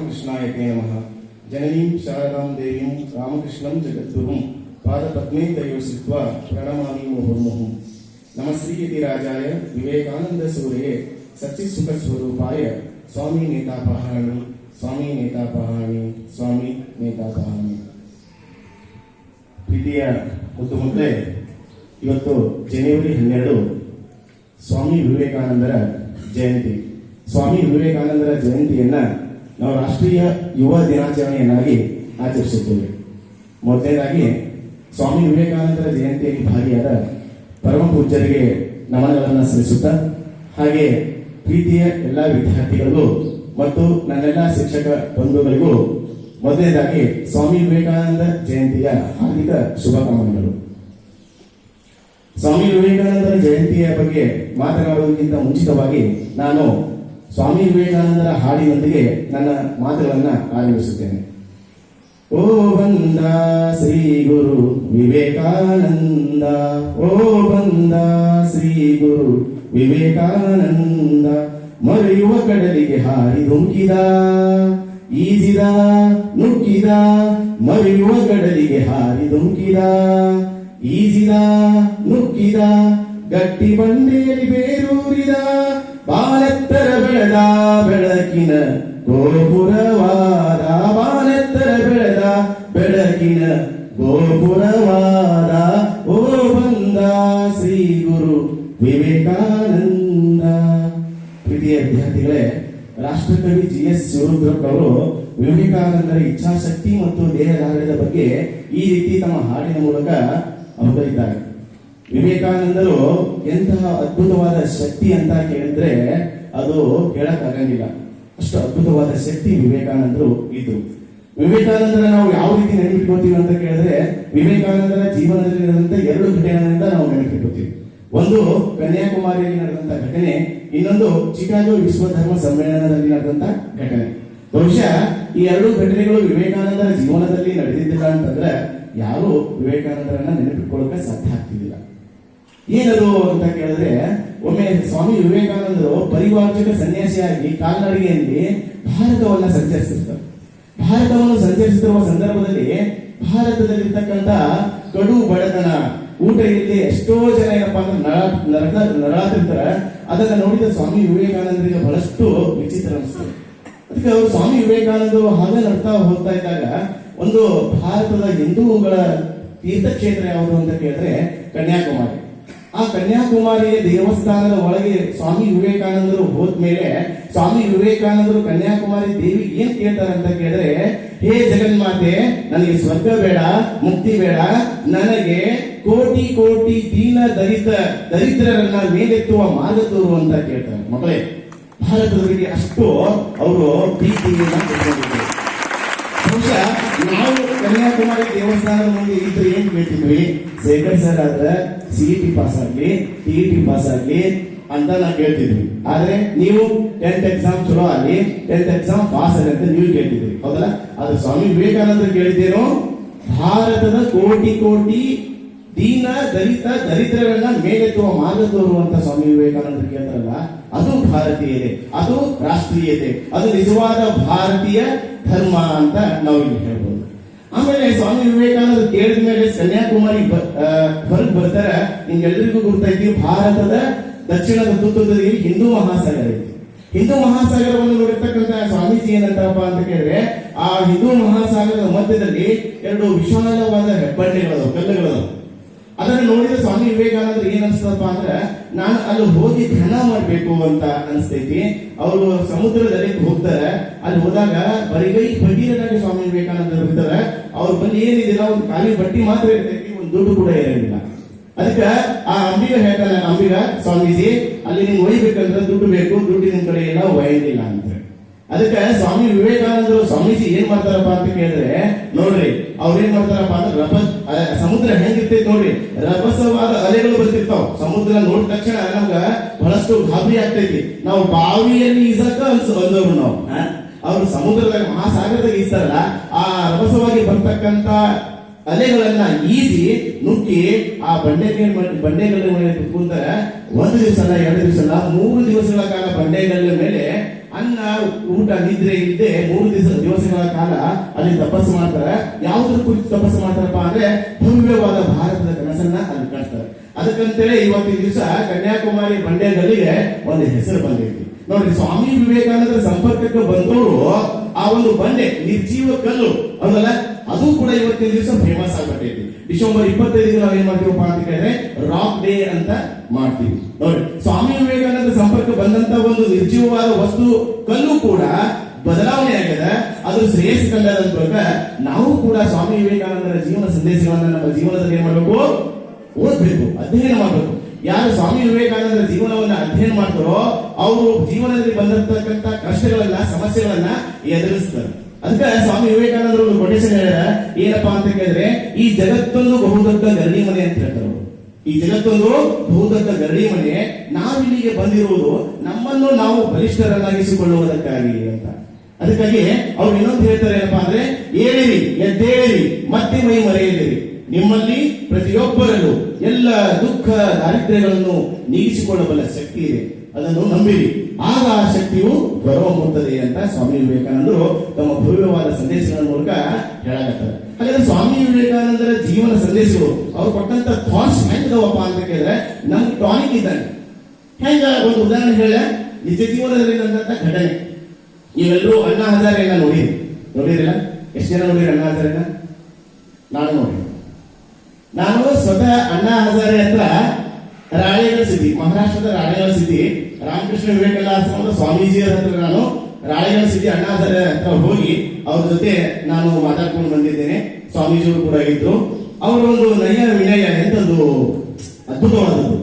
ರಾಮಕೃಷ್ಣಾಯ ತೇ ನಮಃ. ಜನನೀಂ ಶಾರದಾಂ ದೇವೀಂ ರಾಮಕೃಷ್ಣಂ ಜಗದ್ಗುರುಂ ಪಾದಪದ್ಮೇ ತಯೋಸಿತ್ವಾ ಪ್ರಣಮಾಮಿ ಮುಹುರ್ಮುಹುಃ. ನಮಸ್ತ್ರೀಯತಿ ರಾಜಾಯ ವಿವೇಕಾನಂದ ಸೂರ್ಯೇ ಸಚ್ಚಿತ್ಸುಖ ಸ್ವರೂಪಾಯ ಸ್ವಾಮಿ ನೇತಾಪಹಾಣಿ ಸ್ವಾಮಿ ನೇತಾಪಹಾಣಿ ಸ್ವಾಮಿ ನೇತಾಪಹಾಣಿ. ಪ್ರೀತಿಯ ಮುದ್ದು ಮಕ್ಕಳೇ, ಇವತ್ತು ಜನವರಿ 12 ಸ್ವಾಮಿ ವಿವೇಕಾನಂದರ ಜಯಂತಿ. ಸ್ವಾಮಿ ವಿವೇಕಾನಂದರ ಜಯಂತಿಯನ್ನ ನಾವು ರಾಷ್ಟ್ರೀಯ ಯುವ ದಿನಾಚರಣೆಯನ್ನಾಗಿ ಆಚರಿಸುತ್ತೇವೆ. ಮೊದಲನೇದಾಗಿ ಸ್ವಾಮಿ ವಿವೇಕಾನಂದರ ಜಯಂತಿಯಲ್ಲಿ ಭಾಗಿಯಾದ ಪರಮ ಪೂಜ್ಯರಿಗೆ ನಮನಗಳನ್ನು ಸಲ್ಲಿಸುತ್ತಾ, ಹಾಗೆ ಪ್ರೀತಿಯ ಎಲ್ಲ ವಿದ್ಯಾರ್ಥಿಗಳಿಗೂ ಮತ್ತು ನನ್ನೆಲ್ಲ ಶಿಕ್ಷಕ ಬಂಧುಗಳಿಗೂ ಮೊದಲನೇದಾಗಿ ಸ್ವಾಮಿ ವಿವೇಕಾನಂದ ಜಯಂತಿಯ ಹಾರ್ದಿಕ ಶುಭಕಾಮನೆಗಳು. ಸ್ವಾಮಿ ವಿವೇಕಾನಂದರ ಜಯಂತಿಯ ಬಗ್ಗೆ ಮಾತನಾಡುವುದಕ್ಕಿಂತ ಮುಂಚಿತವಾಗಿ ನಾನು ಸ್ವಾಮಿ ವಿವೇಕಾನಂದರ ಹಾಡಿನೊಂದಿಗೆ ನನ್ನ ಮಾತುಗಳನ್ನ ಆರಂಭಿಸುತ್ತೇನೆ. ಓ ಬಂದ ಶ್ರೀ ಗುರು ವಿವೇಕಾನಂದ, ಓ ಬಂದ ಶ್ರೀ ಗುರು ವಿವೇಕಾನಂದ, ಮರೆಯುವ ಕಡಲಿಗೆ ಹಾರಿ ಧುಮುಕಿದ, ಈಜಿದ ನುಗ್ಗಿದ, ಮರೆಯುವ ಕಡಲಿಗೆ ಹಾರಿ ಧುಮುಕಿದ, ಈಜಿದ ನುಗ್ಗಿದ, ಗಟ್ಟಿ ಬಂಡೆಯಲ್ಲಿ ಬೇರೂರಿದ, ಬಾನೆತ್ತರ ಬೆಳೆದ ಬೆಳಕಿನ ಗೋಪುರವಾದ, ಬಾನೆತ್ತರ ಬೆಳೆದ ಬೆಳಕಿನ ಗೋಪುರವಾದ, ಓ ಬಂದ ಶ್ರೀ ಗುರು ವಿವೇಕಾನಂದ. ಪ್ರೀತಿಯ ವಿದ್ಯಾರ್ಥಿಗಳೇ, ರಾಷ್ಟ್ರಕವಿ GS ಶಿವರುದ್ರಪ್ಪ ಅವರು ವಿವೇಕಾನಂದರ ಇಚ್ಛಾಶಕ್ತಿ ಮತ್ತು ದೇಹದಾರ್ಢ್ಯದ ಬಗ್ಗೆ ಈ ರೀತಿ ತಮ್ಮ ಹಾಡಿನ ಮೂಲಕ ಅವತರಿದ್ದಾರೆ. ವಿವೇಕಾನಂದರು ಎಂತಹ ಅದ್ಭುತವಾದ ಶಕ್ತಿ ಅಂತ ಕೇಳಿದ್ರೆ ಅದು ಹೇಳಕ್ಕಾಗಂಗಿಲ್ಲ. ಅಷ್ಟು ಅದ್ಭುತವಾದ ಶಕ್ತಿ ವಿವೇಕಾನಂದರು ಇದ್ರು. ವಿವೇಕಾನಂದರ ನಾವು ಯಾವ ರೀತಿ ನೆನಪಿಟ್ಕೋತೀವಿ ಅಂತ ಕೇಳಿದ್ರೆ, ವಿವೇಕಾನಂದರ ಜೀವನದಲ್ಲಿ ನಡೆದಂತ 2 ಘಟನೆಗಳಿಂದ ನಾವು ನೆನಪಿಟ್ಕೋತೀವಿ. ಒಂದು ಕನ್ಯಾಕುಮಾರಿಯಲ್ಲಿ ನಡೆದಂತ ಘಟನೆ, ಇನ್ನೊಂದು ಚಿಕಾಗೋ ವಿಶ್ವ ಧರ್ಮ ಸಮ್ಮೇಳನದಲ್ಲಿ ನಡೆದಂತ ಘಟನೆ. ಬಹುಶಃ ಈ 2 ಘಟನೆಗಳು ವಿವೇಕಾನಂದರ ಜೀವನದಲ್ಲಿ ನಡೆದಿದ್ದಿಲ್ಲ ಅಂತಂದ್ರೆ ಯಾರು ವಿವೇಕಾನಂದರನ್ನ ನೆನಪಿಟ್ಕೊಳ್ಳೋಕೆ ಸಾಧ್ಯ ಆಗ್ತಿದ್ದಿಲ್ಲ. ಏನದು ಅಂತ ಕೇಳಿದ್ರೆ, ಒಮ್ಮೆ ಸ್ವಾಮಿ ವಿವೇಕಾನಂದರು ಪರಿವಾರ್ಜಕ ಸನ್ಯಾಸಿಯಾಗಿ ಕಾಲ್ನಡಿಗೆಯಲ್ಲಿ ಭಾರತವನ್ನ ಸಂಚರಿಸಿರ್ತಾರೆ. ಭಾರತವನ್ನು ಸಂಚರಿಸುತ್ತಿರುವ ಸಂದರ್ಭದಲ್ಲಿ ಭಾರತದಲ್ಲಿರ್ತಕ್ಕಂಥ ಕಡು ಬಡತನ, ಊಟ ಇಲ್ಲದೆ ಎಷ್ಟೋ ಜನ ಏನಪ್ಪಾ ಅಂದ್ರೆ ನರಳಾತಿರ್ತಾರೆ. ಅದನ್ನ ನೋಡಿದ ಸ್ವಾಮಿ ವಿವೇಕಾನಂದರಿಗೆ ಬಹಳಷ್ಟು ವಿಚಿತ್ರ ಅನಿಸ್ತದೆ. ಅದಕ್ಕೆ ಅವರು ಸ್ವಾಮಿ ವಿವೇಕಾನಂದರು ಹಾಗೆ ನಡ್ತಾ ಹೋಗ್ತಾ ಇದ್ದಾಗ ಒಂದು ಭಾರತದ ಹಿಂದೂಗಳ ತೀರ್ಥಕ್ಷೇತ್ರ ಯಾವುದು ಅಂತ ಕೇಳಿದ್ರೆ ಕನ್ಯಾಕುಮಾರಿ. ಆ ಕನ್ಯಾಕುಮಾರಿಯ ದೇವಸ್ಥಾನದ ಒಳಗೆ ಸ್ವಾಮಿ ವಿವೇಕಾನಂದರು ಹೋದ್ಮೇಲೆ ಸ್ವಾಮಿ ವಿವೇಕಾನಂದರು ಕನ್ಯಾಕುಮಾರಿ ದೇವಿ ಏನ್ ಕೇಳ್ತಾರೆ ಅಂತ ಕೇಳಿದ್ರೆ, ಹೇ ಜಗನ್ಮಾತೆ, ನನಗೆ ಸ್ವರ್ಗ ಬೇಡ, ಮುಕ್ತಿ ಬೇಡ, ನನಗೆ ಕೋಟಿ ಕೋಟಿ ದೀನ ದರಿದ್ರರನ್ನ ಮೇಲೆತ್ತುವ ಮಾರ್ಗ ತೋರು ಅಂತ ಕೇಳ್ತಾರೆ. ಮಕ್ಕಳೇ, ಭಾರತದವರಿಗೆ ಅಷ್ಟು ಅವರು ಪ್ರೀತಿಯಿಂದ ಕೊಟ್ಟಿದ್ದಾರೆ. ಬಹುಶಃ ನಾವು ಕನ್ಯಾಕುಮಾರಿ ದೇವಸ್ಥಾನದ ಮುಂದೆ ಇದ್ದು ಏನ್ ಕೇಳ್ತಿದ್ವಿ, ಶೇಖರ್ ಸರ್ ಆದ್ರೆ CET ಪಾಸ್ ಆಗ್ಲಿ, TET ಪಾಸ್ ಆಗ್ಲಿ ಅಂತ ನಾವು ಕೇಳ್ತಿದ್ವಿ. ಆದ್ರೆ ನೀವು 10th ಎಕ್ಸಾಮ್ ಚಲೋ ಆಗ್ಲಿ, 10th ಎಕ್ಸಾಮ್ ಪಾಸ್ ಆಗಲಿ ಅಂತ ನೀವು ಕೇಳ್ತಿದ್ರಿ, ಹೌದಲ್ಲ? ಆದ್ರೆ ಸ್ವಾಮಿ ವಿವೇಕಾನಂದರು ಕೇಳಿದ್ದೇನು, ಭಾರತದ ಕೋಟಿ ಕೋಟಿ ದೀನ ದರಿದ್ರರನ್ನ ಮೇಲೆತ್ತುವ ಮಾರ್ಗ ತೋರುವಂತ ಸ್ವಾಮಿ ವಿವೇಕಾನಂದರು ಕೇಳ್ತಾರಲ್ಲ, ಅದು ಭಾರತೀಯತೆ, ಅದು ರಾಷ್ಟ್ರೀಯತೆ, ಅದು ನಿಜವಾದ ಭಾರತೀಯ ಧರ್ಮ ಅಂತ ನಾವು ಇಲ್ಲಿ ಹೇಳ್ಬೋದು. ಆಮೇಲೆ ಸ್ವಾಮಿ ವಿವೇಕಾನಂದರು ಕೇಳಿದ ಮೇಲೆ ಕನ್ಯಾಕುಮಾರಿ ಹೊರಗೆ ಬರ್ತಾರೆ. ನಿಮ್ಗೆಲ್ಲರಿಗೂ ಗೊತ್ತೈತಿ, ಭಾರತದ ದಕ್ಷಿಣದ ತುತ್ತದಲ್ಲಿ ಹಿಂದೂ ಮಹಾಸಾಗರ ಐತಿ. ಹಿಂದೂ ಮಹಾಸಾಗರವನ್ನು ನೋಡಿರ್ತಕ್ಕಂಥ ಸ್ವಾಮೀಜಿ ಏನಂತಾರಪ್ಪ ಅಂತ ಕೇಳಿದ್ರೆ, ಆ ಹಿಂದೂ ಮಹಾಸಾಗರದ ಮಧ್ಯದಲ್ಲಿ 2 ವಿಶಾಲವಾದ ಹೆಬ್ಬಂಡೆಗಳು, ಕಲ್ಲುಗಳು. ಅದನ್ನು ನೋಡಿದ್ರೆ ಸ್ವಾಮಿ ವಿವೇಕಾನಂದರು ಏನ್ ಅನ್ಸ್ತದಪ್ಪ ಅಂದ್ರೆ, ನಾನು ಅಲ್ಲಿ ಹೋಗಿ ಧ್ಯಾನ ಮಾಡ್ಬೇಕು ಅಂತ ಅನ್ಸ್ತೈತಿ. ಅವರು ಸಮುದ್ರದಲ್ಲಿ ಹೋಗ್ತಾರೆ. ಅಲ್ಲಿ ಹೋದಾಗ ಬರಿಗೈ ಭಗೀರನಾಗಿ ಸ್ವಾಮಿ ವಿವೇಕಾನಂದರು ಇರ್ತಾರೆ. ಅವ್ರ ಬಳಿ ಏನಿದಿಲ್ಲ, ಒಂದು ಖಾಲಿ ಬಟ್ಟಿ ಮಾತ್ರ ಇರ್ತೈತಿ, ಒಂದು ದುಡ್ಡು ಕೂಡ ಇರೋದಿಲ್ಲ. ಅದಕ್ಕೆ ಆ ಅಂಬಿಗ ಹೇಳ್ತಾನೆ, ಅಂಬಿಗ ಸ್ವಾಮೀಜಿ, ಅಲ್ಲಿ ನಿಮ್ಗೆ ಒಯ್ಬೇಕಂದ್ರೆ ದುಡ್ಡು ಬೇಕು, ದುಡ್ಡು ನಿಮ್ ಕಡೆ ಎಲ್ಲ ಒಯ್ಯಲಿಲ್ಲ ಅಂತ. ಅದಕ್ಕೆ ಸ್ವಾಮಿ ವಿವೇಕಾನಂದರು ಸ್ವಾಮೀಜಿ ಏನ್ ಮಾಡ್ತಾರಪ್ಪ ಅಂತ ಕೇಳಿದ್ರೆ, ನೋಡ್ರಿ ಅವ್ರ ಏನ್ ಮಾಡ್ತಾರಪ್ಪ ಅಂದ್ರೆ, ಸಮುದ್ರ ಹೆಂಗಿರ್ತೈತಿ ನೋಡ್ರಿ, ರಭಸವಾದ ಅಲೆಗಳು ಬರ್ತಿರ್ತಾವ. ಸಮುದ್ರ ನೋಡಿದ ತಕ್ಷಣ ನಮ್ಗ ಬಹಳಷ್ಟು ಗಾಬರಿ ಆಗ್ತೈತಿ. ನಾವು ಬಾವಿಯಲ್ಲಿ ಈಸಕ ಬಂದವರು ನಾವು. ಅವ್ರು ಸಮುದ್ರದಾಗ ಮಹಾಸಾಗರದಾಗ ಈಸ್ತಾರಲ್ಲ, ಆ ರಭಸವಾಗಿ ಬರ್ತಕ್ಕಂತ ಅಲೆಗಳನ್ನ ಈಜಿ ನುಗ್ಗಿ ಆ ಬಂಡೆಗಳ ಮೇಲೆ ಕುತ್ಕೊಂತಾರೆ. 1 ದಿವಸ ಅಲ್ಲ, 2 ದಿವಸ ಅಲ್ಲ, 3 ದಿವಸಗಳ ಕಾಲ ಬಂಡೆಗಳ ಮೇಲೆ ಅನ್ನ ಊಟ ನಿದ್ರೆ ಇಲ್ಲದೆ 3 ವರ್ಷಗಳ ಕಾಲ ಅಲ್ಲಿ ತಪಸ್ಸು ಮಾಡ್ತಾರೆ. ಯಾವುದ್ರ ಕುರಿತು ತಪಸ್ಸು ಮಾಡ್ತಾರಪ್ಪ ಅಂದ್ರೆ ಭವ್ಯವಾದ ಭಾರತದ ಕನಸನ್ನ ಅಲ್ಲಿ ಕಾಣ್ತಾರೆ. ಅದಕ್ಕಂತೇಳಿ ಇವತ್ತಿನ ದಿವಸ ಕನ್ಯಾಕುಮಾರಿ ಬಂಡೆಗಳಿಗೆ ಒಂದು ಹೆಸರು ಬಂದೈತಿ ನೋಡ್ರಿ. ಸ್ವಾಮಿ ವಿವೇಕಾನಂದರ ಸಂಪರ್ಕಕ್ಕೆ ಬಂದವರು ಆ ಒಂದು ಬಂಡೆ ನಿರ್ಜೀವ ಕಲ್ಲು ಹೌದಲ್ಲ, ಅದು ಕೂಡ ಇವತ್ತಿನ ದಿವಸ ಫೇಮಸ್ ಆಗ್ಬಿಟ್ಟೈತಿ. ಡಿಸೆಂಬರ್ 25 ನಾವು ಏನ್ ಮಾಡ್ತೀವಪ್ಪ ಅಂತ ಕೇಳಿದ್ರೆ ರಾಕ್ ಡೇ ಅಂತ ಮಾಡ್ತೀವಿ ನೋಡಿ. ಸ್ವಾಮಿ ವಿವೇಕಾನಂದ ಸಂಪರ್ಕ ಬಂದಂತ ಒಂದು ನಿರ್ಜೀವವಾದ ವಸ್ತು ಕಲ್ಲು ಕೂಡ ಬದಲಾವಣೆ ಆಗಿದೆ. ಅದು ಶ್ರೇಯಸ್ ಕಂಡದ ನಾವು ಕೂಡ ಸ್ವಾಮಿ ವಿವೇಕಾನಂದರ ಜೀವನ ಸಂದೇಶಗಳನ್ನ ನಮ್ಮ ಜೀವನದಲ್ಲಿ ಏನ್ ಮಾಡಬೇಕು, ಓದ್ಬೇಕು, ಅಧ್ಯಯನ ಮಾಡಬೇಕು. ಯಾರು ಸ್ವಾಮಿ ವಿವೇಕಾನಂದರ ಜೀವನವನ್ನ ಅಧ್ಯಯನ ಮಾಡ್ತಾರೋ ಅವರು ಜೀವನದಲ್ಲಿ ಬಂದಿರತಕ್ಕಂತ ಕಷ್ಟಗಳನ್ನ ಸಮಸ್ಯೆಗಳನ್ನ ಎದುರಿಸ್ತಾರೆ. ಅದಕ್ಕೆ ಸ್ವಾಮಿ ವಿವೇಕಾನಂದರು ಒಂದು ಕೊಟೇಶನ್ ಹೇಳ್ಯಾರ, ಏನಪ್ಪಾ ಅಂತ ಕೇಳಿದ್ರೆ ಈ ಜಗತ್ತೊಂದು ಬಹುದೊಡ್ಡ ಗರಡಿ ಮನೆ ಅಂತ ಹೇಳ್ತಾರೆ. ಈ ಜಗತ್ತೊಂದು ಬಹುದೊಡ್ಡ ಗರಡಿ ಮನೆ, ನಾವಿಲ್ಲಿಗೆ ಬಂದಿರುವುದು ನಮ್ಮನ್ನು ನಾವು ಬಲಿಷ್ಠರನ್ನಾಗಿಸಿಕೊಳ್ಳುವುದಕ್ಕಾಗಿ ಅಂತ. ಅದಕ್ಕಾಗಿ ಅವ್ರು ಇನ್ನೊಂದು ಹೇಳ್ತಾರೆ ಏನಪ್ಪಾ ಅಂದ್ರೆ, ಏಳಿರಿ ಎದ್ದೇಳಿರಿ ಮತ್ತೆ ಮೈ ಮರೆಯಲಿರಿ, ನಿಮ್ಮಲ್ಲಿ ಪ್ರತಿಯೊಬ್ಬರಲ್ಲೂ ಎಲ್ಲ ದುಃಖ ದಾರಿದ್ರ್ಯಗಳನ್ನು ನೀಗಿಸಿಕೊಳ್ಳಬಲ್ಲ ಶಕ್ತಿ ಇದೆ, ಅದನ್ನು ನಂಬಿರಿ, ಆಗ ಆ ಶಕ್ತಿಯು ಹೊರಹೊಮ್ಮುತ್ತದೆ ಅಂತ ಸ್ವಾಮಿ ವಿವೇಕಾನಂದರು ತಮ್ಮ ಭವ್ಯವಾದ ಸಂದೇಶಗಳ ಮೂಲಕ ಹೇಳಕತ್ತಾರೆ. ಹಾಗಾದ್ರೆ ಸ್ವಾಮಿ ವಿವೇಕಾನಂದರ ಜೀವನ ಸಂದೇಶಗಳು ಅವ್ರು ಕೊಟ್ಟಂತ ಥಾಟ್ಸ್ ಹೆಂಗದವಪ್ಪ ಅಂತ ಕೇಳಿದ್ರೆ ನಮ್ಗೆ ಟಾನಿಕ್ ಇದ್ದಂಗೆ. ಹೆಂಗ ಒಂದು ಉದಾಹರಣೆ ಹೇಳ, ನಿಜ ಜೀವನದಲ್ಲಿ ನಡೆದಂತ ಘಟನೆ. ನೀವೆಲ್ಲರೂ ಅಣ್ಣಾ ಹಜಾರೆಯನ್ನ ನೋಡಿರಿಲ್ಲ? ಎಷ್ಟು ಜನ ನೋಡಿರಿ ಅಣ್ಣಾ ಹಜಾರೆನ? ನಾನು ನೋಡಿ, ನಾನು ಸ್ವತಃ ಅಣ್ಣಾ ಹಜಾರೆ ಹತ್ರ ರಾಳೆಗಲ್ ಸಿಟಿ, ಮಹಾರಾಷ್ಟ್ರದ ರಾಳೆಗಲ್ ಸಿಟಿ ರಾಮಕೃಷ್ಣ ವಿವೇಕಾನಂದ ಆಶ್ರಮದ ಸ್ವಾಮೀಜಿಯವರ ಹತ್ರ ನಾನು ರಾಳೆಗಲ್ ಸಿಟಿ ಅಣ್ಣಾ ಹಜಾರೆ ಹತ್ರ ಹೋಗಿ ಅವ್ರ ಜೊತೆ ನಾನು ಮಾತಾಡ್ಕೊಂಡು ಬಂದಿದ್ದೇನೆ. ಸ್ವಾಮೀಜಿಯವರು ಕೂಡ ಇದ್ರು. ಅವರ ಒಂದು ನಯ ವಿನಯ ಎಂತದ್ದು ಅದ್ಭುತವಾದದ್ದು.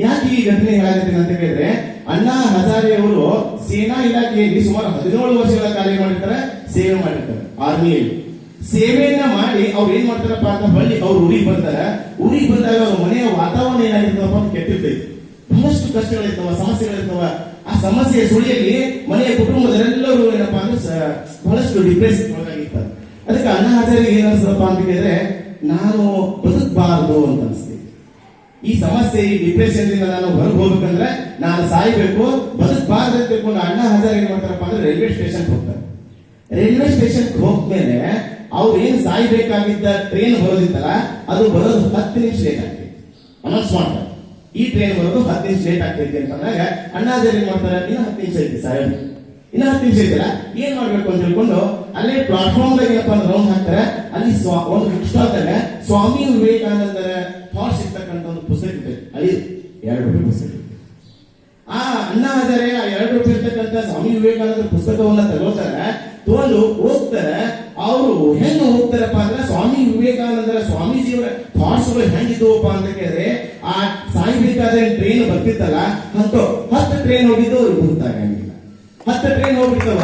ಯಾಕೆ ಈ ಘಟನೆ ಹೇಳಾಕತ್ತೀನಿ ಅಂತ ಕೇಳಿದ್ರೆ, ಅಣ್ಣಾ ಹಜಾರೆ ಅವರು ಸೇನಾ ಇಲಾಖೆಯಲ್ಲಿ ಸುಮಾರು 17 ವರ್ಷಗಳ ಕಾಲ ಮಾಡಿರ್ತಾರೆ, ಸೇವೆ ಮಾಡಿರ್ತಾರೆ ಆರ್ಮಿಯಲ್ಲಿ. ಸೇವೆಯನ್ನ ಮಾಡಿ ಅವ್ರು ಏನ್ ಮಾಡ್ತಾರಪ್ಪ ಅಂತ ಬಳ್ಳಿ ಅವ್ರು ಊರಿಗೆ ಬರ್ತಾರೆ. ಊರಿಗೆ ಬಂದಾಗ ಅವ್ರ ಮನೆಯ ವಾತಾವರಣ ಏನಾಗಿರ್ತವಪ್ಪ ಅಂತ ಕೆಟ್ಟಿರ್ತೈತಿ. ಬಹಳಷ್ಟು ಕಷ್ಟಗಳಿರ್ತಾವ, ಸಮಸ್ಯೆಗಳಿರ್ತಾವ. ಆ ಸಮಸ್ಯೆಯ ಸುಳಿಯಲ್ಲಿ ಮನೆಯ ಕುಟುಂಬದರೆಲ್ಲರೂ ಏನಪ್ಪಾ ಅಂದ್ರೆ ಬಹಳಷ್ಟು ಡಿಪ್ರೆಸ್ ಒಳಗಾಗಿರ್ತಾರೆ. ಅದಕ್ಕೆ ಅಣ್ಣಾ ಹಜಾರಿಗೆ ಏನ್ ಅನ್ಸದಪ್ಪ ಅಂತ ಕೇಳಿದ್ರೆ, ನಾನು ಬದುಕಬಾರದು ಅಂತ ಅನ್ಸ್ತೀವಿ. ಈ ಸಮಸ್ಯೆ, ಈ ಡಿಪ್ರೆಷನ್ ಇಂದ ನಾನು ಹೊರಗೆ ಹೋಗ್ಬೇಕಂದ್ರೆ ನಾನು ಸಾಯ್ಬೇಕು, ಬದುಕಬಾರದು ಅಂತ ತಿಳ್ಕೊಂಡು ಅಣ್ಣಾ ಹಜಾರೆ ಏನ್ ಮಾಡ್ತಾರಪ್ಪ ಅಂದ್ರೆ ರೈಲ್ವೆ ಸ್ಟೇಷನ್ ಹೋಗ್ತಾರೆ. ರೈಲ್ವೆ ಸ್ಟೇಷನ್ ಹೋಗ್ಮೇಲೆ ಅವ್ರು ಏನ್ ಸಾಯ್ಬೇಕಾಗಿದ್ದ ಟ್ರೈನ್ ಬರೋದಿತ್ತಲ್ಲ, ಅದು ಬರೋದು 10 ನಿಮಿಷ ಲೇಟ್ ಆಗ್ತೈತಿ. ಅನೌನ್ಸ್ ಮಾಡ್ತಾರೆ, ಈ ಟ್ರೈನ್ ಬರೋದು 10 ನಿಮಿಷ ಲೇಟ್ ಆಗ್ತೈತಿ ಅಂತಂದಾಗ ಅಣ್ಣಾ ಹಜಾರೆ ಏನ್ ಮಾಡ್ತಾರೆ, ಇನ್ನ 10 ನಿಮಿಷ ಐತಿ ಸಾಯೋದು, ಇನ್ನ 10 ನಿಮಿಷ ಐತಿಲ್ಲ, ಏನ್ ಮಾಡ್ಬೇಕು ಅಂತ ತಿಳ್ಕೊಂಡು ಅಲ್ಲೇ ಪ್ಲಾಟ್ಫಾರ್ಮ್ ದಾಗ ಏನಪ್ಪ ಅಂದ್ರೆ ರೌಂಡ್ ಹಾಕ್ತಾರೆ. ಅಲ್ಲಿ ಒಂದು ಬುಕ್ ಸ್ಟಾಲ್ ದಾಗ ಸ್ವಾಮಿ ವಿವೇಕಾನಂದರ ಥಾಟ್ಸ್ ಇರ್ತಕ್ಕಂಥ ಒಂದು ಪುಸ್ತಕ ಇದೆ, ಅಲ್ಲಿ ₹2 ಪುಸ್ತಕ. ಆ ಅಣ್ಣಾ ಹಜಾರೆ ಆ ₹2 ಇರ್ತಕ್ಕಂಥ ಸ್ವಾಮಿ ವಿವೇಕಾನಂದರ ಪುಸ್ತಕವನ್ನ ತಗೋತಾರೆ, ತಗೊಂಡು ಹೋಗ್ತಾರೆ. ಅವರು ಹೆಂಗ್ ಹೋಗ್ತಾರಪ್ಪ ಅಂದ್ರೆ, ಸ್ವಾಮಿ ವಿವೇಕಾನಂದರ ಸ್ವಾಮೀಜಿಯವರ ಥಾಟ್ಸ್ಗಳು ಹೆಂಗಿದ್ದವಪ್ಪ ಅಂತ ಕೇಳಿದ್ರೆ, ಆ ಸಾಯ್ಬೇಕಾದ್ರೆ ಟ್ರೈನ್ ಬರ್ತಿತ್ತಲ್ಲ, 10 ಟ್ರೈನ್ ಹೋಗಿದ್ದು ಅವ್ರಿಗೆ ಗೊತ್ತಾಗಂಗಿಲ್ಲ. 10 ಟ್ರೈನ್ ಹೋಗ್ಬಿಡ್ತವ.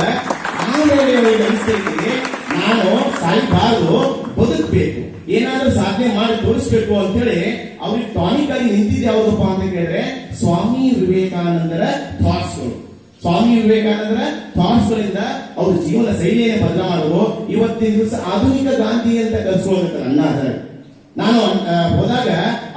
ಆಮೇಲೆ ಅವ್ರಿಗೆ ಅನಿಸ್ತೈತಿ, ನಾನು ಸಾಯ್ಬಾರ್ದು, ಬದುಕಬೇಕು, ಏನಾದ್ರೂ ಸಾಧನೆ ಮಾಡಿ ತೋರಿಸ್ಬೇಕು ಅಂತ ಹೇಳಿ ಅವ್ರಿಗೆ ಟಾನಿಕ್ ಆಗಿ ನಿಂತಿದ್ದು ಯಾವುದಪ್ಪ ಅಂತ ಕೇಳಿದ್ರೆ ಸ್ವಾಮಿ ವಿವೇಕಾನಂದರ ಥಾಟ್ಸ್ಗಳು. ಸ್ವಾಮಿ ವಿವೇಕಾನಂದರ ಥಾಟ್ಸ್ ಗಳಿಂದ ಅವ್ರ ಜೀವನ ಶೈಲಿಯನ್ನು ಬದಲಾವಣೆ. ಇವತ್ತಿನ ದಿವಸ ಆಧುನಿಕ ಗಾಂಧಿ ಅಂತ ಕಲ್ಸ್ಕೊಳ್ತಾರೆ ಅಣ್ಣಾ ಹಜಾರೆ. ನಾನು ಹೋದಾಗ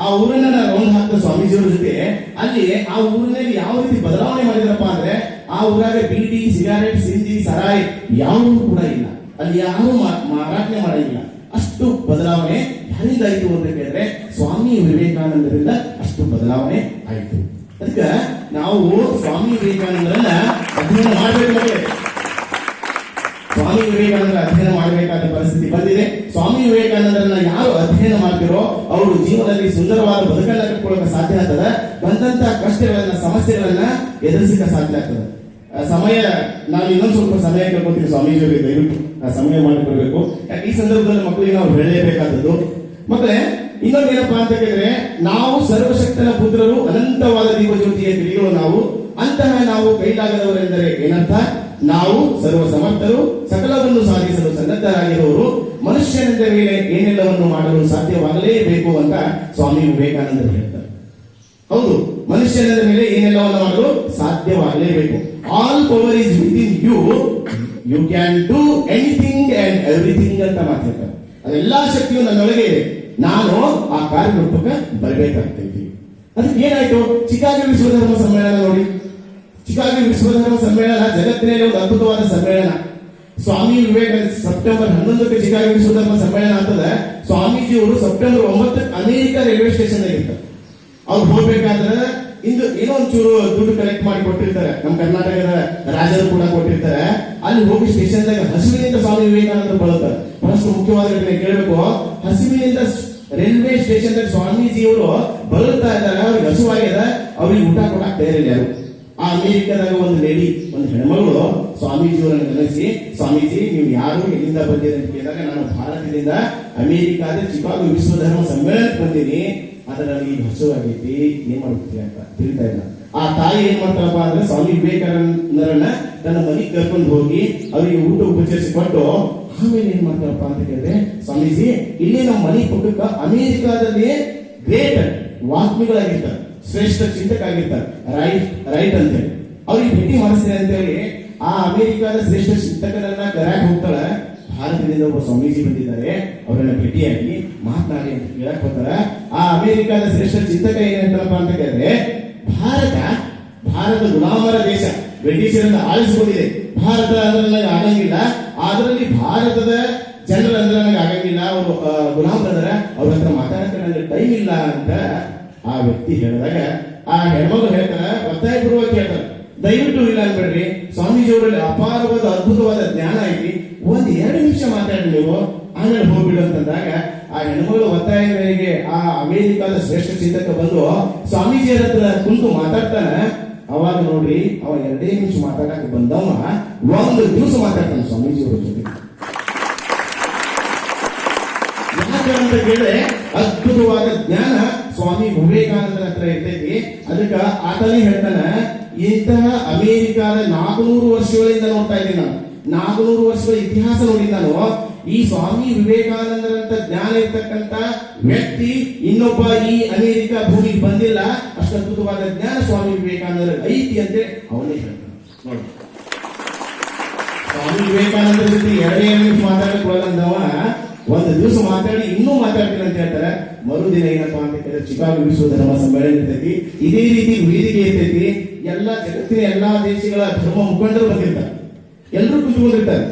ಆ ಊರನ್ನ ರೌಂಡ್ ಹಾಕಿದ ಸ್ವಾಮೀಜಿಯವರ ಜೊತೆ, ಅಲ್ಲಿ ಆ ಊರಿನಲ್ಲಿ ಯಾವ ರೀತಿ ಬದಲಾವಣೆ ಮಾಡಿದ್ರಪ್ಪ ಅಂದ್ರೆ, ಆ ಊರಾಗ ಬೀಡಿ, ಸಿಗಾರೆಟ್, ಸಿಂಧಿ, ಸರಾಯ್ ಯಾವುದೂ ಕೂಡ ಇಲ್ಲ. ಅಲ್ಲಿ ಯಾರು ಮಾರಾಟನೆ ಮಾಡಂಗಿಲ್ಲ. ಅಷ್ಟು ಬದಲಾವಣೆ ಯಾರಿಂದ ಆಯಿತು ಅಂತ ಕೇಳಿದ್ರೆ ಸ್ವಾಮಿ ವಿವೇಕಾನಂದರಿಂದ ಅಷ್ಟು ಬದಲಾವಣೆ ಆಯಿತು. ಅದಕ್ಕೆ ನಾವು ಸ್ವಾಮಿ ವಿವೇಕಾನಂದರನ್ನ ಅಧ್ಯಯನ ಮಾಡಬೇಕು. ಸ್ವಾಮಿ ವಿವೇಕಾನಂದರ ಅಧ್ಯಯನ ಮಾಡಬೇಕಾದ ಪರಿಸ್ಥಿತಿ ಬಂದಿದೆ. ಸ್ವಾಮಿ ವಿವೇಕಾನಂದರನ್ನ ಯಾರು ಅಧ್ಯಯನ ಮಾಡ್ತಿರೋ ಅವರು ಜೀವನದಲ್ಲಿ ಸುಂದರವಾದ ಬದುಕನ್ನ ಕಟ್ಕೊಳ್ಳೋಕೆ ಸಾಧ್ಯ ಆಗ್ತದ. ಬಂದಂತ ಕಷ್ಟಗಳನ್ನ, ಸಮಸ್ಯೆಗಳನ್ನ ಎದುರಿಸಲಿಕ್ಕೆ ಸಾಧ್ಯ ಆಗ್ತದೆ. ಸಮಯ, ನಾನು ಇನ್ನೊಂದು ಸ್ವಲ್ಪ ಸಮಯ ಕೇಳ್ಕೊತೀನಿ ಸ್ವಾಮೀಜಿಯವರಿಗೆ, ದಯವಿಟ್ಟು ಸಮಯ ಮಾಡಿಕೊಡ್ಬೇಕು. ಯಾಕೆ ಈ ಸಂದರ್ಭದಲ್ಲಿ ಮಕ್ಕಳಿಗೆ ನಾವು ಹೇಳಲೇಬೇಕಾದದ್ದು. ಮಕ್ಕಳೇ, ಇನ್ನೊಂದು ಏನಪ್ಪಾ ಅಂತ ಕೇಳಿದ್ರೆ, ನಾವು ಸರ್ವಶಕ್ತನ ಪುತ್ರರು, ಅನಂತವಾದ ದೀಪಜ್ಯೋತಿಯ ಕಿಡಿಗಳು ನಾವು. ಅಂತಹ ನಾವು ಕೈಲಾಗದವರೆಂದರೆ ಏನರ್ಥ? ನಾವು ಸರ್ವ ಸಮರ್ಥರು, ಸಕಲವನ್ನು ಸಾಧಿಸಲು ಸನ್ನದ್ಧರಾಗಿರುವವರು, ಮನುಷ್ಯನಿಂದ ಮೇಲೆ ಏನೆಲ್ಲವನ್ನು ಮಾಡಲು ಸಾಧ್ಯವಾಗಲೇಬೇಕು ಅಂತ ಸ್ವಾಮಿ ವಿವೇಕಾನಂದರು ಹೇಳ್ತಾರೆ. ಹೌದು, ಮನುಷ್ಯನ ಮೇಲೆ ಏನೆಲ್ಲವನ್ನು ಮಾಡಲು ಸಾಧ್ಯವಾಗಲೇಬೇಕು. All power is within you, you can do anything and everything ಅಂತ ಮಾತಾಡ್ತಾರೆ. ಅದೆಲ್ಲಾ ಶಕ್ತಿಯು ನನ್ನೊಳಗೆ ಇದೆ, ನಾನು ಆ ಕಾರ್ಯರೂಪಕ್ಕೆ ಬರಬೇಕಾಗ್ತೈತಿ. ಅದಕ್ಕೆ ಏನಾಯ್ತು? ಚಿಕಾಗೋ ವಿಶ್ವಧರ್ಮ ಸಮ್ಮೇಳನ ನೋಡಿ. ಚಿಕಾಗೋ ವಿಶ್ವಧರ್ಮ ಸಮ್ಮೇಳನ ಜಗತ್ತಿನಲ್ಲಿ ಒಂದು ಅದ್ಭುತವಾದ ಸಮ್ಮೇಳನ. ಸ್ವಾಮಿ ವಿವೇಕಾನಂದ ಸೆಪ್ಟೆಂಬರ್ 11ಕ್ಕೆ ಚಿಕಾಗೋ ವಿಶ್ವಧರ್ಮ ಸಮ್ಮೇಳನ ಆಗ್ತದ. ಸ್ವಾಮೀಜಿ ಅವರು ಸೆಪ್ಟೆಂಬರ್ 9ಕ್ಕೆ ಅಮೆರಿಕ ರೈಲ್ವೆ ಸ್ಟೇಷನ್ ಇರ್ತಾರೆ. ಅವ್ರು ಹೋಗ್ಬೇಕಾದ್ರೆ ಇಂದು ಏನೋ ಒಂಚೂರು ದುಡ್ಡು ಕಲೆಕ್ಟ್ ಮಾಡಿ ಕೊಟ್ಟಿರ್ತಾರೆ. ನಮ್ಮ ಕರ್ನಾಟಕದ ರಾಜರು ಕೂಡ ಕೊಟ್ಟಿರ್ತಾರೆ. ಅಲ್ಲಿ ಹೋಗಿ ಸ್ಟೇಷನ್ದಾಗ ಹಸುವಿನಿಂದ ಸ್ವಾಮಿ ವಿವೇಕಾನಂದ ಬಳತಾರೆ. ಬಹಳಷ್ಟು ಮುಖ್ಯವಾದ ಘಟನೆ ಕೇಳಬೇಕು. ಹಸುವಿನಿಂದ ರೈಲ್ವೆ ಸ್ಟೇಷನ್ ಸ್ವಾಮೀಜಿ ಅವರು ಬರುತ್ತಾ ಇದ್ದಾರೆ. ಅವ್ರಿಗೆ ಹಸುವಾಗಿದೆ, ಅವ್ರಿಗೆ ಊಟ ಕೊಡಕ್ ತಯಾರಿಲ್ಲ ಯಾರು. ಆ ಅಮೆರಿಕದಾಗ ಒಂದು ಲೇಡಿ, ಒಂದು ಹೆಣ್ಮಗಳು ಸ್ವಾಮೀಜಿಯವರನ್ನು ಗಮನಿಸಿ, ಸ್ವಾಮೀಜಿ ನೀವು ಯಾರು, ಎಲ್ಲಿಂದ ಬಂದಿದೆ ಅಂತ ಕೇಳಿದಾಗ, ನಾನು ಭಾರತದಿಂದ ಅಮೆರಿಕಾದ ಚಿಕಾಗೋ ವಿಶ್ವಧರ್ಮ ಸಮ್ಮೇಳನಕ್ಕೆ ಬಂದೀನಿ, ಆದ್ರೆ ನನಗೆ ಈಗ ಹಸುವಾಗೈತಿ, ಏನ್ ಮಾಡ್ತೀವಿ ಅಂತ ತಿಳಿತಾ ಇಲ್ಲ. ಆ ತಾಯಿ ಏನ್ ಮಾಡ್ತಾರಪ್ಪ ಅಂದ್ರೆ ಸ್ವಾಮಿ ವಿವೇಕಾನಂದರನ್ನ ತನ್ನ ಮನೆಗೆ ಕರ್ಕೊಂಡು ಹೋಗಿ ಅವರಿಗೆ ಊಟ ಉಪಚರಿಸಿ ಕೊಟ್ಟು ಆಮೇಲೆ ಏನ್ ಮಾಡ್ತಾರಪ್ಪ ಅಂತ ಕೇಳಿದ್ರೆ, ಸ್ವಾಮೀಜಿ ಇಲ್ಲಿ ನಮ್ಮ ಮನೆ ಪಕ್ಕಕ್ಕ ಅಮೆರಿಕಾದಲ್ಲಿ ಗ್ರೇಟ್ ವಾಗ್ಮಿಗಳಾಗಿರ್ತಾರೆ, ಶ್ರೇಷ್ಠ ಚಿಂತಕ ಆಗಿರ್ತಾರೆ, ರೈಟ್ ಅಂತ ಹೇಳಿ ಅವ್ರಿಗೆ ಭೇಟಿ ಮಾಡಿಸ್ತಾರೆ ಅಂತ ಹೇಳಿ ಆ ಅಮೆರಿಕಾದ ಶ್ರೇಷ್ಠ ಚಿಂತಕರನ್ನ ಕರೆಯಾಗಿ ಹೋಗ್ತಾಳೆ. ಭಾರತದಿಂದ ಒಬ್ಬ ಸ್ವಾಮೀಜಿ ಬಂದಿದ್ದಾರೆ, ಅವರನ್ನ ಭೇಟಿಯಾಗಿ ಮಾತನಾಡಿ ಅಂತ ಕೇಳಕ್ ಹೋಗ್ತಾರ. ಆ ಅಮೆರಿಕಾದ ಶ್ರೇಷ್ಠ ಚಿಂತಕ ಏನಂತಪ್ಪ ಅಂತ ಕೇಳಿದ್ರೆ, ಭಾರತ ಗುಲಾಮರ ದೇಶ, ಬ್ರಿಟಿಷರಿಂದ ಆಳಿಸಿಕೊಂಡಿದೆ. ಭಾರತ ಅಂದ್ರೆ ನನಗೆ ಆಗಂಗಿಲ್ಲ, ಅದರಲ್ಲಿ ಭಾರತದ ಜನರ ಅಂದ್ರೆ ನನಗೆ ಆಗಂಗಿಲ್ಲ, ಅವರು ಗುಲಾಮರ ಅವ್ರ ಹತ್ರ ಮಾತಾಡಕ್ಕೆ ನನಗೆ ಟೈಮ್ ಇಲ್ಲ ಅಂತ ಆ ವ್ಯಕ್ತಿ ಹೇಳಿದಾಗ, ಆ ಹೆಣ್ಮಗಳು ಹೇಳ್ತಾರ, ಒತ್ತಾಯಪೂರ್ವಕ ಹೇಳ್ತಾರೆ, ದಯವಿಟ್ಟು ಇಲ್ಲ ಅನ್ಬೇಡ್ರಿ, ಸ್ವಾಮೀಜಿಯವರಲ್ಲಿ ಅಪಾರವಾದ ಅದ್ಭುತವಾದ ಜ್ಞಾನ ಐತಿ, 1-2 ನಿಮಿಷ ಮಾತಾಡಿ ನೀವು, ಆಮೇಲೆ ಹೋಗ್ಬಿಡು ಅಂತಂದಾಗ ಆ ಹೆಣ್ಮಗಳು ಒತ್ತಾಯ ಮೇರೆಗೆ ಆ ಅಮೆರಿಕಾದ ಶ್ರೇಷ್ಠ ಚಿಂತಕ ಬಂದು ಸ್ವಾಮೀಜಿಯರ ಹತ್ರ ಕುಂತು ಮಾತಾಡ್ತಾನೆ. ಅವಾಗ ನೋಡ್ರಿ, ಅವ 2 ನಿಮಿಷ ಮಾತಾಡಕ್ಕೆ ಬಂದವ 1 ದಿವಸ ಮಾತಾಡ್ತಾನೆ ಸ್ವಾಮೀಜಿಯವರ ಜೊತೆ. ಯಾಕಂತ ಕೇಳಿದ್ರೆ ಅದ್ಭುತವಾದ ಜ್ಞಾನ ಸ್ವಾಮಿ ವಿವೇಕಾನಂದರ ಹತ್ರ ಇರ್ತೈತಿ. ಅದಕ್ಕ ಆತನೇ ಹೇಳ್ತಾನೆ, ಇಂತಹ ಅಮೆರಿಕಾದ 400 ವರ್ಷಗಳಿಂದ ನೋಡ್ತಾ ಇದ್ದೀನಿ ನಾನು, 400 ವರ್ಷಗಳ ಇತಿಹಾಸ ನೋಡಿ ನಾನು. ಈ ಸ್ವಾಮಿ ವಿವೇಕಾನಂದರಂತ ಜ್ಞಾನ ಇರ್ತಕ್ಕಂತ ವ್ಯಕ್ತಿ ಇನ್ನೊಬ್ಬ ಈ ಅಮೆರಿಕ ಭೂಮಿಗೆ ಬಂದಿಲ್ಲ. ಅಷ್ಟು ಅದ್ಭುತವಾದ ಜ್ಞಾನ ಸ್ವಾಮಿ ವಿವೇಕಾನಂದರ ಐತಿ ಅಂತ ಅವನೇ ಹೇಳ್ತಾನೆ. ನೋಡಿ, ಸ್ವಾಮಿ ವಿವೇಕಾನಂದರ ಜೊತೆ 2 ನಿಮಿಷ ಮಾತಾಡಕ್ ಒಳಗಂದವ 1 ದಿವಸ ಮಾತಾಡಿ ಇನ್ನೂ ಮಾತಾಡ್ತೀನಿ ಅಂತ ಹೇಳ್ತಾರೆ. ಮರುದಿನ ಏನಪ್ಪಾ ಅಂತ ಕೇಳಿದ್ರೆ ಚಿಕಾಗೋ ವಿಶ್ವಧರ್ಮ ಸಮ್ಮೇಳನ ಇರ್ತೈತಿ. ಇದೇ ರೀತಿ ವೇದಿಕೆ ಇರ್ತೈತಿ. ಎಲ್ಲಾ ಜಗತ್ತಿನ ಎಲ್ಲಾ ದೇಶಗಳ ಧರ್ಮ ಮುಖಂಡರು ಬಂದಿರ್ತಾರೆ, ಎಲ್ಲರೂ ಕುತ್ಕೊಂಡಿರ್ತಾರೆ.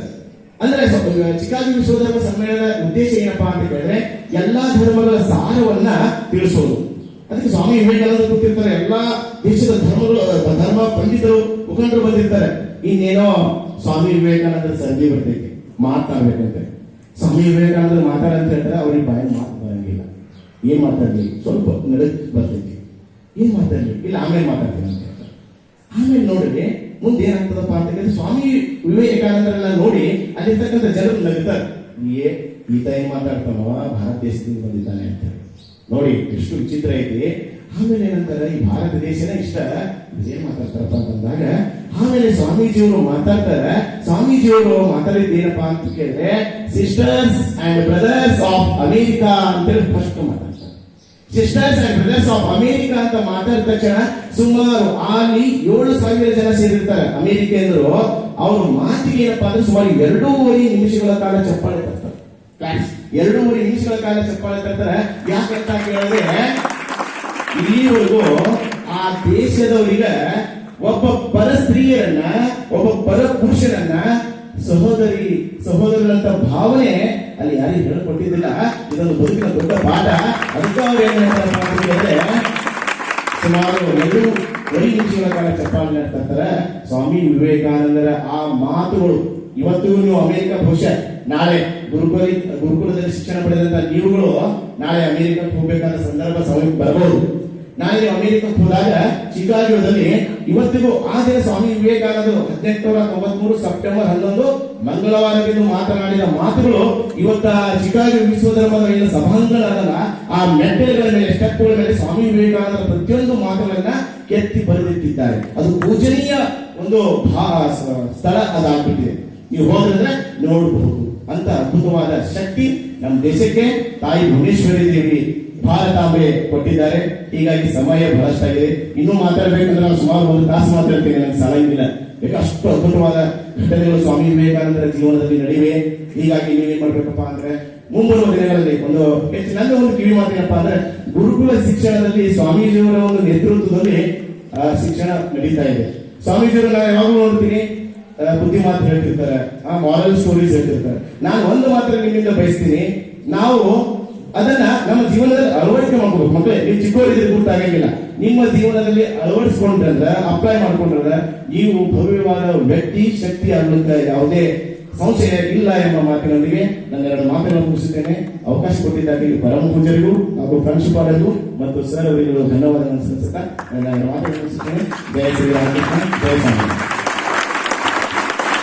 ಅಂದ್ರೆ ಚಿಕಾಗೋ ವಿಶ್ವಧರ್ಮ ಸಮ್ಮೇಳನದ ಉದ್ದೇಶ ಏನಪ್ಪಾ ಅಂತ ಕೇಳಿದ್ರೆ ಎಲ್ಲಾ ಧರ್ಮಗಳ ಸಾರವನ್ನ ತಿಳಿಸೋದು. ಅದಕ್ಕೆ ಸ್ವಾಮಿ ವಿವೇಕಾನಂದ ಕೂತಿರ್ತಾರೆ, ಎಲ್ಲಾ ದೇಶದ ಧರ್ಮ ಪಂಡಿತರು ಮುಖಂಡರು ಬಂದಿರ್ತಾರೆ. ಇನ್ನೇನೋ ಸ್ವಾಮಿ ವಿವೇಕಾನಂದ ಸಂಜೆ ಬರ್ತೈತಿ, ಮಾತನಾಡ್ಬೇಕಂತೆ. ಸ್ವಾಮಿ ವಿವೇಕಾನಂದ ಮಾತಾಡಂತ ಹೇಳ್ತಾರೆ, ಅವ್ರಿಗೆ ಬಾಯಿ ಮಾತು ಬರಂಗಿಲ್ಲ. ಏನ್ ಮಾತಾಡ್ಲಿ, ಸ್ವಲ್ಪ ನಡಕ್ ಬರ್ತೈತಿ, ಏನ್ ಮಾತಾಡ್ಲಿ, ಇಲ್ಲ ಆಮೇಲೆ ಮಾತಾಡ್ತೀನಿ ಅಂತ ಹೇಳ್ತಾರೆ. ಆಮೇಲೆ ನೋಡ್ರಿ ಮುಂದೆ ಏನಾಗ್ತದಪ್ಪ ಅಂತ ಹೇಳಿದ್ರೆ, ಸ್ವಾಮಿ ವಿವೇಕಾನಂದರನ್ನ ನೋಡಿ ಅಲ್ಲಿರ್ತಕ್ಕಂಥ ಜನರು ನಗುತ್ತಾರೆ, ಈತ ಏನ್ ಮಾತಾಡ್ತಾನವ, ಭಾರತ ದೇಶದಿಂದ ಬಂದಿದ್ದಾನೆ ಅಂತ ಹೇಳಿ. ನೋಡಿ ಎಷ್ಟು ವಿಚಿತ್ರ ಐತಿ. ಆಮೇಲೆ ಏನಂತಾರೆ, ಈ ಭಾರತ ದೇಶನ ಇಷ್ಟ, ಏನ್ ಮಾತಾಡ್ತಾರಪ್ಪ ಅಂತಂದಾಗ ಆಮೇಲೆ ಸ್ವಾಮೀಜಿಯವರು ಮಾತಾಡ್ತಾರೆ. ಸ್ವಾಮೀಜಿಯವರು ಮಾತಾಡಿದ್ದು ಏನಪ್ಪಾ ಅಂತ ಕೇಳಿದ್ರೆ, sisters and brothers of America ಅಂತೇಳಿ ಫಸ್ಟ್ ಮಾತಾಡ್ತಾರೆ. Sisters and brothers of America ಅಂತ ಮಾತಾಡಿದ ತಕ್ಷಣ ಸುಮಾರು ಅಲ್ಲಿ 7,000 ಜನ ಸೇರಿರ್ತಾರೆ ಅಮೆರಿಕನ್ನರು. ಅವ್ರ ಮಾತಿಗೆ ಏನಪ್ಪಾ ಅಂದ್ರೆ ಸುಮಾರು 2.5 ನಿಮಿಷಗಳ ಕಾಲ ಚಪ್ಪಾಳೆ ತರ್ತಾರೆ. 2.5 ನಿಮಿಷಗಳ ಕಾಲ ಚಪ್ಪಾಳೆ ತರ್ತಾರೆ. ಯಾಕಂತ ಕೇಳಿದ್ರೆ, ಇಲ್ಲಿವರೆಗೂ ಆ ದೇಶದವರಿಗೆ ಒಬ್ಬ ಪರ ಸ್ತ್ರೀಯರನ್ನ, ಒಬ್ಬ ಪರ ಪುರುಷರನ್ನ ಸಹೋದರರಂತ ಭಾವನೆ ಅಲ್ಲಿ ಯಾರಿಗೆ ಹೇಳಿಕೊಟ್ಟಿದ್ದಿಲ್ಲ. ಇದೊಂದು ಬದುಕಿನ ದೊಡ್ಡ ಪಾಠ. ಅದಕ್ಕೆ ಅವ್ರು ಏನ್ ಹೇಳ್ತಾರಪ್ಪ ಅಂತ ಹೇಳಿದ್ರೆ, ಸುಮಾರು 2.5 ನಿಮಿಷಗಳ ಕಾಲ ಚಪ್ಪಾಳೆ ನಡೆಸ್ತಾರೆ. ಸ್ವಾಮಿ ವಿವೇಕಾನಂದರ ಆ ಮಾತುಗಳು ಇವತ್ತಿಗೂ ನೀವು ಅಮೆರಿಕ, ಬಹುಶಃ ನಾಳೆ ಗುರುಕುಲದಲ್ಲಿ ಶಿಕ್ಷಣ ಪಡೆದಂತ ನೀವುಗಳು ನಾಳೆ ಅಮೆರಿಕಕ್ಕೆ ಹೋಗ್ಬೇಕಾದ ಸಂದರ್ಭ ಸಮಯಕ್ಕೆ ಬರಬಹುದು. ನಾಳೆ ಅಮೆರಿಕಕ್ಕೆ ಹೋದಾಗ ಚಿಕಾಗೋದಲ್ಲಿ ಇವತ್ತಿಗೂ ಆ ದಿನ ಸ್ವಾಮಿ ವಿವೇಕಾನಂದರು 1893 ಸೆಪ್ಟೆಂಬರ್ 11 ಮಂಗಳವಾರದಿಂದ ಮಾತನಾಡಿದ ಮಾತುಗಳು ಇವತ್ತ ಚಿಕಾಗೋ ವಿಶ್ವಧರ್ಮದ ಏನು ಸಭಾಂಗಣ ಅದಲ್ಲ, ಆ ಮೆಟ್ಟಲುಗಳ ಮೇಲೆ, ಸ್ಟೆಪ್ಗಳ ಮೇಲೆ ಸ್ವಾಮಿ ವಿವೇಕಾನಂದರ ಪ್ರತಿಯೊಂದು ಮಾತುಗಳನ್ನ ಕೆತ್ತಿ ಬರೆದಿಟ್ಟಿದ್ದಾರೆ. ಅದು ಪೂಜನೀಯ ಒಂದು ಸ್ಥಳ ಅದಾಗ್ಬಿಟ್ಟಿದೆ. ನೀವು ಹೋದ್ರೆ ನೋಡಬಹುದು. ಅಂತ ಅದ್ಭುತವಾದ ಶಕ್ತಿ ನಮ್ಮ ದೇಶಕ್ಕೆ ತಾಯಿ ಭುವನೇಶ್ವರಿ ದೇವಿ ಭಾರತಾಂಬೆ ಕೊಟ್ಟಿದ್ದಾರೆ. ಹೀಗಾಗಿ ಸಮಯ ಬಹಳಷ್ಟಾಗಿದೆ. ಇನ್ನೂ ಮಾತಾಡ್ಬೇಕಂದ್ರೆ ನಾವು ಸುಮಾರು 1 ತಾಸು ಮಾತಾಡ್ತೇನೆ, ನನಗೆ ಸಾಲಂಗಿಲ್ಲ. ಅಷ್ಟು ಅದ್ಭುತವಾದ ಘಟನೆಗಳು ಸ್ವಾಮಿ ವಿವೇಕಾನಂದರ ಜೀವನದಲ್ಲಿ ನಡೆಯಿವೆ. ಹೀಗಾಗಿ ನೀವೇನ್ ಮಾಡ್ಬೇಕಪ್ಪ ಅಂದ್ರೆ ಮುಂಬರುವ ದಿನಗಳಲ್ಲಿ ಒಂದು ಹೆಚ್ಚಿನ ಒಂದು ಕಿವಿ ಮಾತೇನಪ್ಪ ಅಂದ್ರೆ, ಗುರುಕುಲ ಶಿಕ್ಷಣದಲ್ಲಿ ಸ್ವಾಮೀಜಿಯವರ ಒಂದು ನೇತೃತ್ವದಲ್ಲಿ ಶಿಕ್ಷಣ ನಡೀತಾ ಇದೆ. ಸ್ವಾಮೀಜಿಯವರು ನಾವು ಯಾವಾಗಲೂ ನೋಡ್ತೀನಿ, ಬುದ್ಧಿ ಮಾತು ಹೇಳ್ತಿರ್ತಾರೆ, ಮಾರಲ್ ಸ್ಟೋರೀಸ್ ಹೇಳ್ತಿರ್ತಾರೆ. ನಾನು ಒಂದು ಮಾತ್ರ ನಿಮ್ಮಿಂದ ಬಯಸ್ತೀನಿ, ನಾವು ಅದನ್ನ ನಮ್ಮ ಜೀವನದಲ್ಲಿ ಅಳವಡಿಕೆ ಮಾಡ್ಕೋಬೇಕು. ಮಕ್ಕಳೇ, ನೀವು ಚಿಕ್ಕವರಿದ್ರೆ ಗೊತ್ತಾಗಂಗಿಲ್ಲ, ನಿಮ್ಮ ಜೀವನದಲ್ಲಿ ಅಳವಡಿಸ್ಕೊಂಡ್ರೆ, ಅಪ್ಲೈ ಮಾಡ್ಕೊಂಡ್ರೆ ನೀವು ಭವ್ಯವಾದ ವ್ಯಕ್ತಿ, ಶಕ್ತಿ ಅನ್ನೋಂಥ ಯಾವುದೇ ಸಂಶಯ ಇಲ್ಲ ಎಂಬ ಮಾತಿನೊಂದಿಗೆ ನನ್ನ ಎರಡು ಮಾತುಗಳನ್ನು ಮುಗಿಸುತ್ತೇನೆ. ಅವಕಾಶ ಕೊಟ್ಟಿದ್ದಕ್ಕೆ ಪರಮ ಪೂಜರಿಗೂ ಹಾಗೂ ಪ್ರಾಂಶುಪಾಲರಿಗೂ ಮತ್ತು ಸರ್ ಅವರಿಗೂ ಧನ್ಯವಾದ ಸಲ್ಲಿಸುತ್ತಾ ನನ್ನ ಎರಡು ಮಾತುಗಳನ್ನು ಮುಗಿಸುತ್ತೇನೆ. ಜಯ ಶ್ರೀರಾಮಕೃಷ್ಣ, ಜಯ ಸ್ವಾಮಿ.